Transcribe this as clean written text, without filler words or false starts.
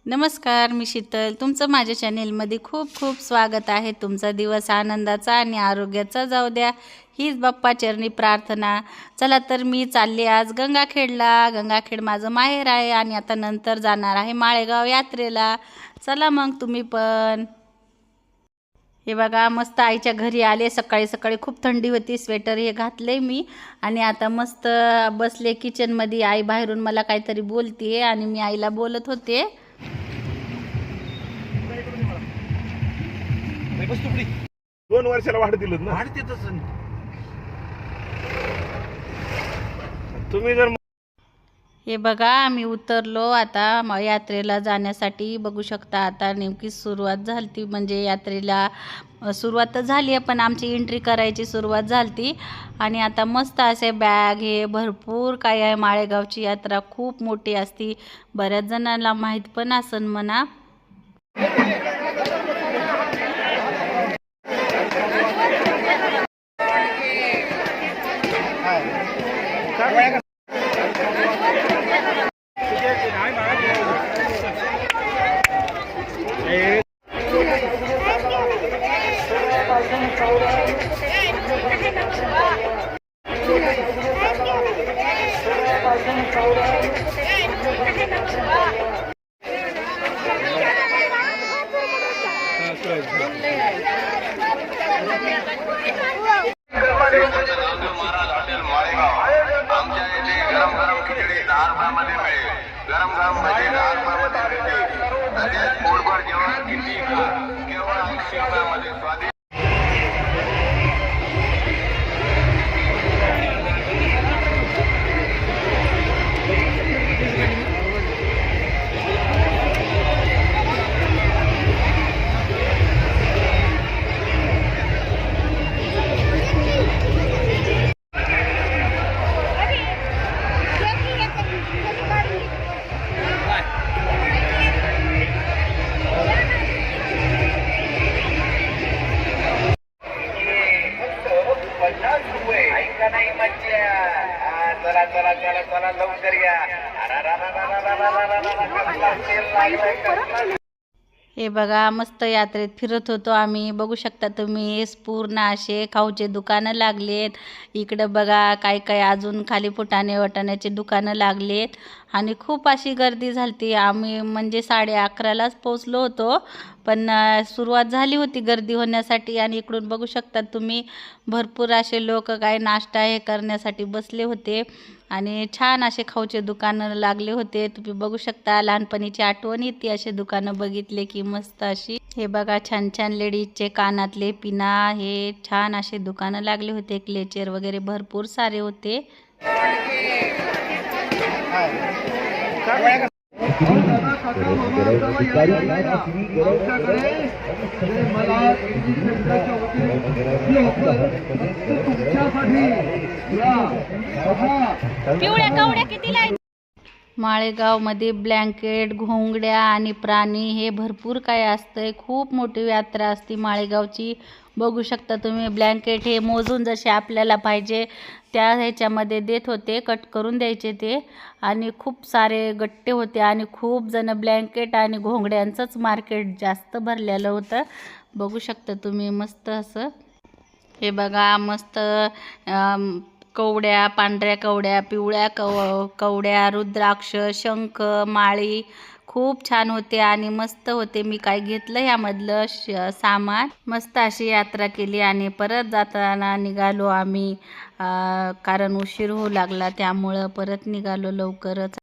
नमस्कार, मी शीतल. तुमचं माझ्या चॅनेलमध्ये खूप खूप स्वागत आहे. तुमचा दिवस आनंदाचा आणि आरोग्याचा जाऊ द्या, हीच बाप्पाचरणी प्रार्थना. चला तर मी चालले आज गंगाखेडला. गंगाखेड माझं माहेर आहे आणि आता नंतर जाणार आहे माळेगाव यात्रेला. चला मग तुम्ही पण. हे बघा, मस्त आईच्या घरी आले. सकाळी सकाळी खूप थंडी होती, स्वेटर हे घातले मी आणि आता मस्त बसले किचनमध्ये. आई बाहेरून मला काहीतरी बोलते आणि मी आईला बोलत होते. 2 वर्षाला वाढ दिलं ना, वाढतेच तुम्ही जर हे बघा, आम्ही उतरलो आता यात्रेला जाण्यासाठी. बघू शकता आता नेमकी सुरुवात झाली, म्हणजे यात्रेला सुरुवात तर झाली आहे पण आमची एंट्री करायची सुरुवात झाली. आणि आता मस्त असे बॅग हे भरपूर काय आहे. माळेगावची यात्रा खूप मोठी असती, बऱ्याच जणांना माहीत पण असन म्हणा. गरम गरम भजी 10 रुपयामध्ये मिळते. तसेच पोटभर जेवण किती केवळ 80 रुपयामध्ये स्वादिष्ट. चला चला चला चला लवकर या. हे बघा, मस्त यात्रेत फिरत होतो आम्ही. बघू शकता तुम्ही, पूर्ण असे खाऊचे दुकानं लागलेत. इकडं बघा काय काय अजून खाली फुटाणे वटाण्याचे दुकानं लागलेत आणि खूप अशी गर्दी झाली. आम्ही म्हणजे 11:30लाच पोचलो होतो, पण सुरुवात झाली होती गर्दी होण्यासाठी. आणि इकडून बघू शकता तुम्ही, भरपूर असे लोक काय नाश्ता हे करण्यासाठी बसले होते आणि छान असे खाऊचे दुकानं लागले होते. तुम्ही बघू शकता, लहानपणीची आठवण येते असे दुकानं बघितले की मस्त अशी. हे बघा, छान छान लेडीजचे कानातले पिना हे छान असे दुकानं लागले होते. क्लेचर वगैरे भरपूर सारे होते. पिवळ्या कवड्या कितीला आहेत? माळेगावमध्ये ब्लँकेट, घोंगड्या आणि प्राणी हे भरपूर काय असतंय. खूप मोठी यात्रा असते माळेगावची. बघू शकता तुम्ही, ब्लँकेट हे मोजून जसे आपल्याला पाहिजे त्या ह्याच्यामध्ये देत होते, कट करून द्यायचे ते. आणि खूप सारे गट्टे होते आणि खूप जण ब्लँकेट आणि घोंगड्यांचंच मार्केट जास्त भरलेलं होतं. बघू शकता तुम्ही, मस्त असं. हे बघा, मस्त कवड्या, पांढऱ्या कवड्या, पिवळ्या कवड्या, रुद्राक्ष, शंख, माळी खूप छान होते आणि मस्त होते. मी काय घेतलं यामधलं सामान. मस्त अशी यात्रा केली आणि परत जाताना निघालो आम्ही, कारण उशीर होऊ लागला त्यामुळं परत निघालो लवकरच.